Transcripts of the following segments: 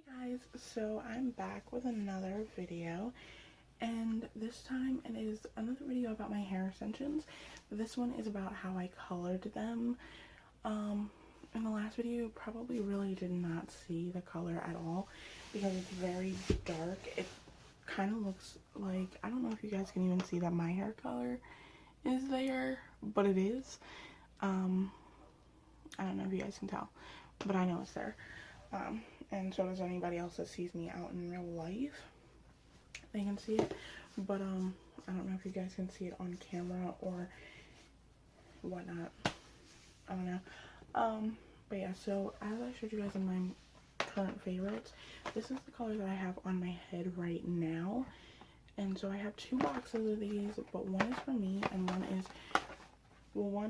Guys, so I'm back with another video, and this time it is another video about my hair extensions. This one is about how I colored them. In the last video you probably really did not see the color at all because it's very dark. It kind of looks like, I don't know if you guys can even see that my hair color is there, but it is. I don't know if you guys can tell, but I know it's there. And so does anybody else that sees me out in real life. They can see it, but I don't know if you guys can see it on camera or whatnot. I don't know. But yeah, so as I showed you guys in my current favorites, this is the color that I have on my head right now. And so I have two boxes of these, but one is for me and one is, well,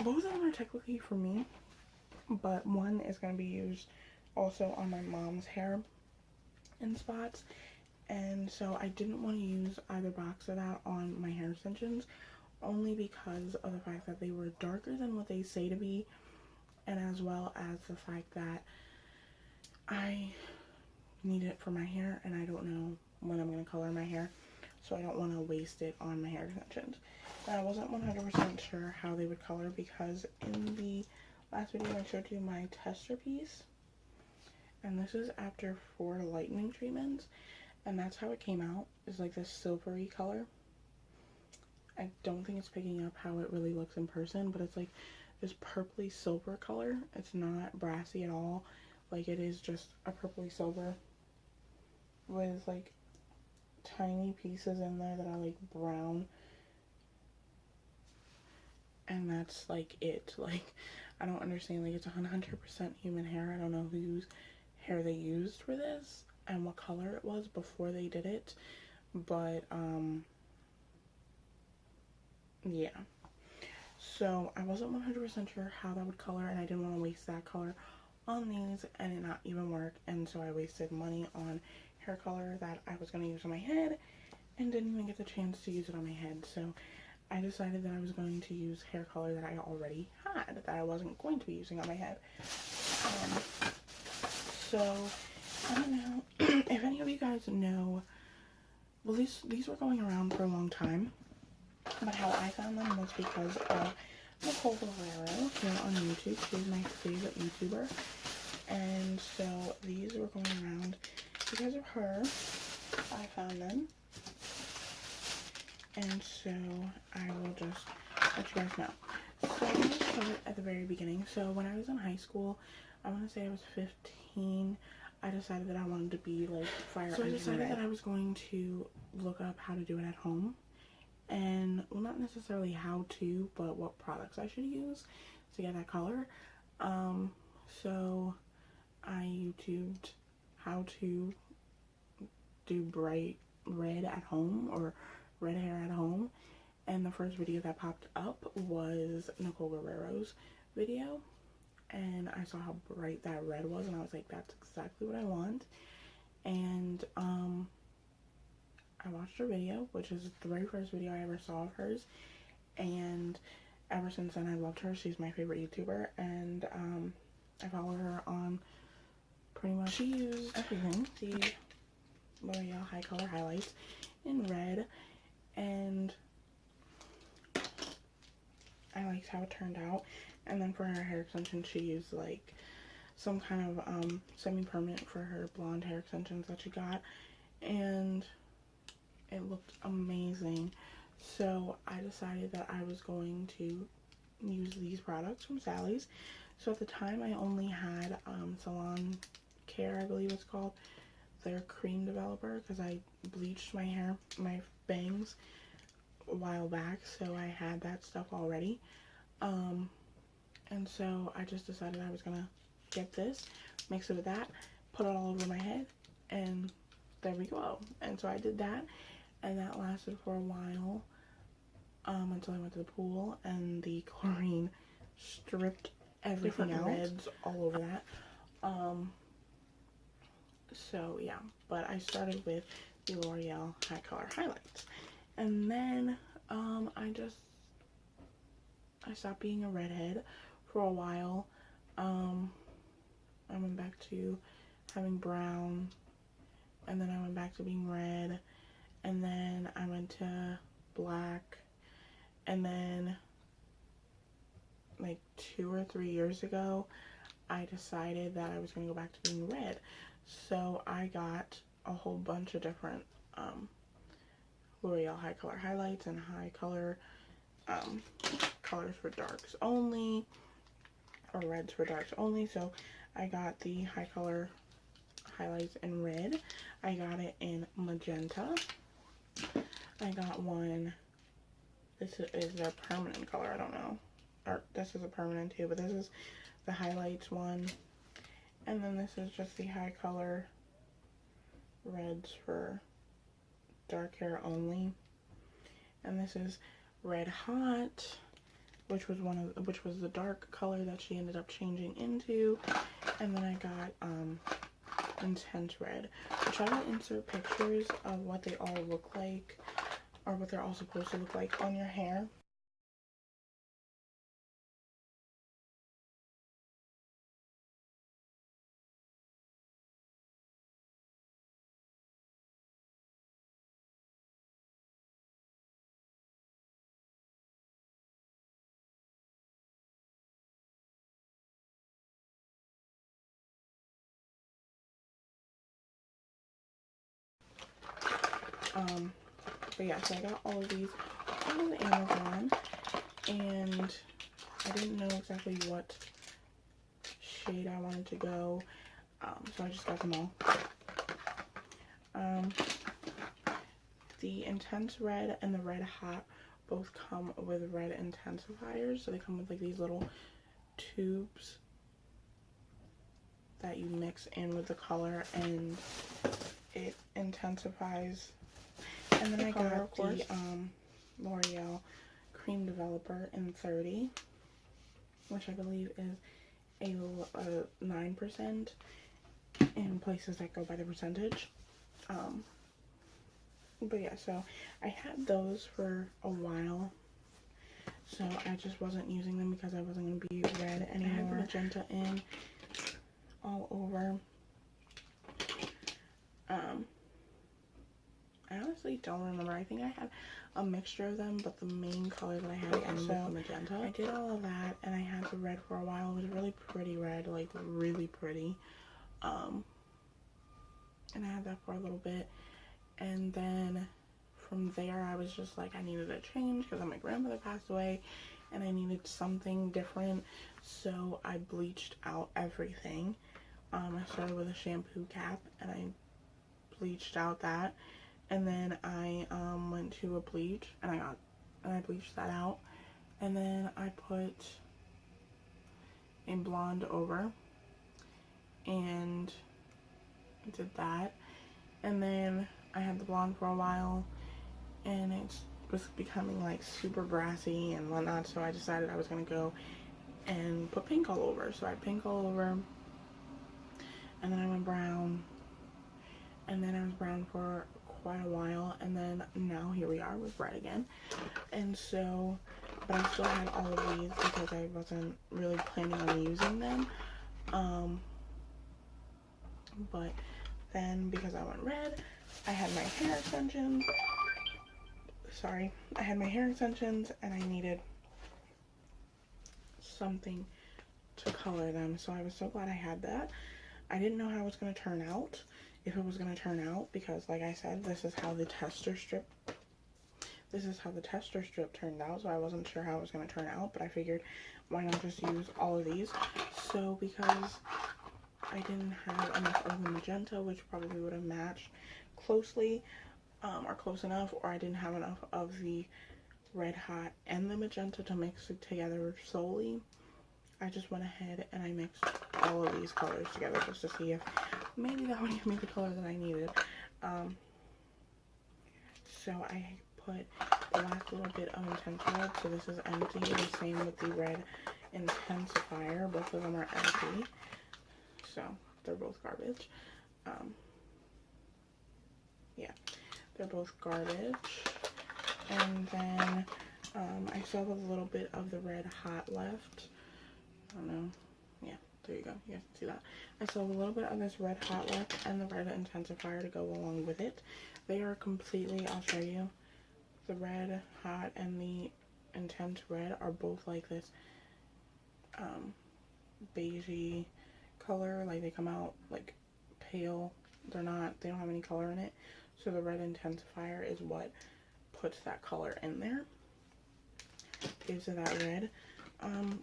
both of them are technically for me, but one is going to be used also on my mom's hair in spots. And so I didn't want to use either box of that on my hair extensions, only because of the fact that they were darker than what they say to be, and as well as the fact that I need it for my hair and I don't know when I'm going to color my hair, so I don't want to waste it on my hair extensions. And I wasn't 100% sure how they would color because in the last video I showed you my tester piece, and this is after 4 lightening treatments, and that's how it came out. It's like this silvery color. I don't think it's picking up how it really looks in person, but it's like this purpley silver color. It's not brassy at all. Like, it is just a purpley silver with like tiny pieces in there that are like brown, and that's like it. Like, I don't understand. Like, it's 100% human hair. I don't know whose hair they used for this and what color it was before they did it, but yeah. So I wasn't 100% sure how that would color, and I didn't want to waste that color on these and it not even work, and so I wasted money on hair color that I was going to use on my head and didn't even get the chance to use it on my head. So I decided that I was going to use hair color that I already had, that I wasn't going to be using on my head. So I don't know if any of you guys know, well, these were going around for a long time, but how I found them was because of Nicole Guerrero here on YouTube. She's my favorite YouTuber, and so these were going around because of her. I found them, and so I will just let you guys know. So I'm going to start at the very beginning. So when I was in high school, I want to say I was 15, I decided that I wanted to be like fire. So I decided that I was going to look up how to do it at home. And, well, not necessarily how to, but what products I should use to get that color. So I YouTubed how to do bright red at home, or red hair at home. And the first video that popped up was Nicole Guerrero's video. And I saw how bright that red was, and I was like, that's exactly what I want. And, I watched her video, which is the very first video I ever saw of hers, and ever since then I loved her. She's my favorite YouTuber, and I follow her on pretty much, she used everything, the L'Oreal High Color Highlights in red, and I liked how it turned out. And then for her hair extensions, she used like some kind of semi-permanent for her blonde hair extensions that she got, and it looked amazing. So I decided that I was going to use these products from Sally's. So at the time I only had Salon Care, I believe it's called, their cream developer, because I bleached my hair, my bangs, a while back, so I had that stuff already. And so I just decided I was gonna get this, mix it with that, put it all over my head, and there we go. And so I did that, and that lasted for a while, until I went to the pool and the chlorine stripped everything out. Reds all over that. So yeah, but I started with the L'Oreal High Color Highlights, and then I stopped being a redhead for a while. I went back to having brown, and then I went back to being red, and then I went to black, and then like 2 or 3 years ago, I decided that I was going to go back to being red. So I got a whole bunch of different L'Oreal high color highlights and high color colors for darks only, or reds for darks only. So I got the high color highlights in red. I got it in magenta. I got one, this is their permanent color, I don't know, or this is a permanent too, but this is the highlights one, and then this is just the high color reds for dark hair only, and this is Red Hot, which was the dark color that she ended up changing into, and then I got Intense Red. I try to insert pictures of what they all look like, or what they're all supposed to look like on your hair. But yeah, so I got all of these on Amazon, and I didn't know exactly what shade I wanted to go, so I just got them all. The Intense Red and the Red Hot both come with red intensifiers, so they come with like these little tubes that you mix in with the color, and it intensifies. And then I got the L'Oreal Cream Developer in 30, which I believe is a 9% in places that go by the percentage. But yeah, so I had those for a while, so I just wasn't using them because I wasn't going to be red anymore. I had the magenta in all over. I honestly don't remember. I think I had a mixture of them, but the main color that I had was the magenta. I did all of that, and I had the red for a while. It was really pretty red, like really pretty. And I had that for a little bit, and then from there I was just like, I needed a change because my grandmother passed away, and I needed something different. So I bleached out everything. I started with a shampoo cap, and I bleached out that. And then I went to a bleach, and I bleached that out, and then I put a blonde over and did that, and then I had the blonde for a while, and it was becoming like super brassy and whatnot, so I decided I was gonna go and put pink all over. So I had pink all over, and then I went brown, and then I was brown for quite a while, and then now here we are with red again. And so, but I still had all of these because I wasn't really planning on using them. But then because I went red, I had my hair extensions. Sorry, I had my hair extensions, and I needed something to color them. So I was so glad I had that. I didn't know how it was going to turn out, if it was going to turn out, because like I said, this is how the tester strip turned out, so I wasn't sure how it was going to turn out, but I figured why not just use all of these. So because I didn't have enough of the magenta, which probably would have matched closely, or close enough, or I didn't have enough of the Red Hot and the magenta to mix it together solely, I just went ahead and I mixed all of these colors together just to see if maybe that would give me the color that I needed. So I put the last little bit of Intense Red, so this is empty. The same with the Red Intensifier. Both of them are empty, so they're both garbage. Yeah, they're both garbage. And then I still have a little bit of the Red Hot left. I don't know. Yeah, there you go, you guys can see that. I still have a little bit of this red hot left and the red intensifier to go along with it. They are completely, I'll show you, the red hot and the intense red are both like this beigey color. Like they come out like pale. They don't have any color in it. So the red intensifier is what puts that color in there. Gives it that red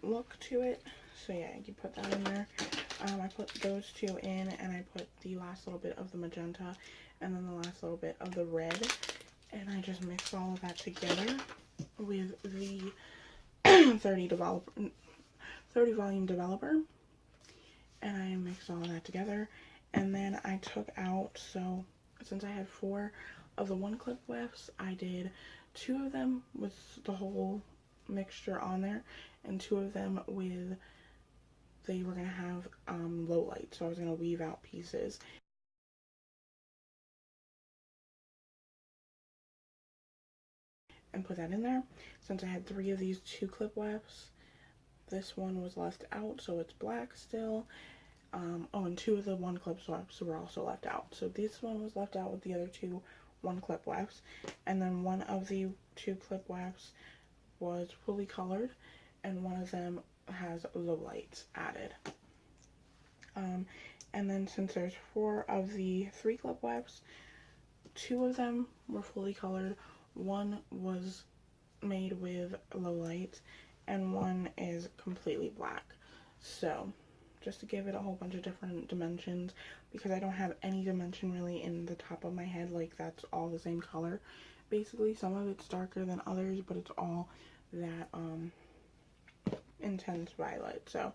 look to it. So yeah, you put that in there. I put those two in, and I put the last little bit of the magenta and then the last little bit of the red, and I just mixed all of that together with the 30 volume developer, and I mixed all of that together. And then I took out, so since I had 4 of the 1 clip wefts, I did 2 of them with the whole mixture on there, and 2 of them with, they were going to have low light, so I was going to weave out pieces. And put that in there. Since I had 3 of these 2 clip wefts, this one was left out, so it's black still. Oh, and 2 of the 1 clip wefts were also left out. So this one was left out with the other 2 1 clip wefts. And then 1 of the 2 clip wefts was fully colored, and 1 of them has low lights added. And then since there's 4 of the 3 clip wefts, 2 of them were fully colored, 1 was made with low lights, and 1 is completely black. So just to give it a whole bunch of different dimensions, because I don't have any dimension really in the top of my head, like that's all the same color. Basically, some of it's darker than others, but it's all that intense violet. So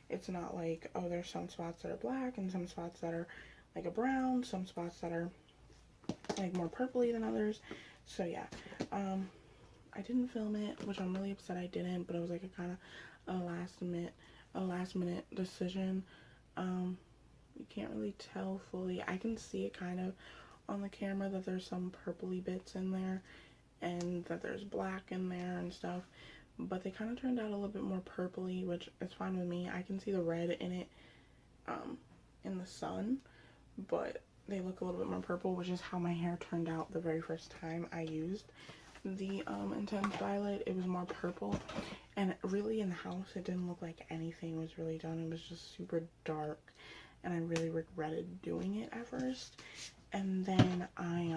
it's not like, oh, there's some spots that are black and some spots that are like a brown, some spots that are like more purpley than others. So yeah, I didn't film it, which I'm really upset I didn't, but it was like a kind of a last minute decision. You can't really tell fully. I can see it kind of on the camera that there's some purpley bits in there and that there's black in there and stuff, but they kind of turned out a little bit more purpley, which is fine with me. I can see the red in it in the sun, but they look a little bit more purple, which is how my hair turned out the very first time I used the intense violet. It was more purple, and really in the house it didn't look like anything was really done. It was just super dark, and I really regretted doing it at first. And then I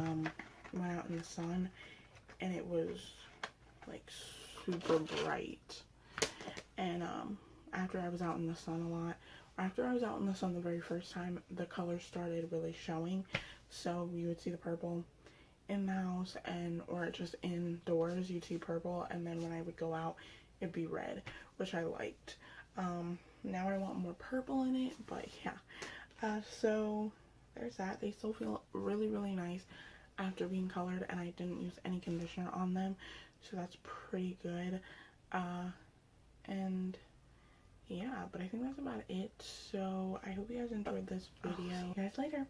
went out in the sun, and it was like super bright. And after I was out in the sun a lot, after I was out in the sun the very first time, the color started really showing. So you would see the purple in the house, and or just indoors you'd see purple, and then when I would go out it'd be red, which I liked. Now I want more purple in it, but yeah. So there's that. They still feel really, really nice after being colored, and I didn't use any conditioner on them, so that's pretty good. And yeah, but I think that's about it. So I hope you guys enjoyed this video. See you guys later.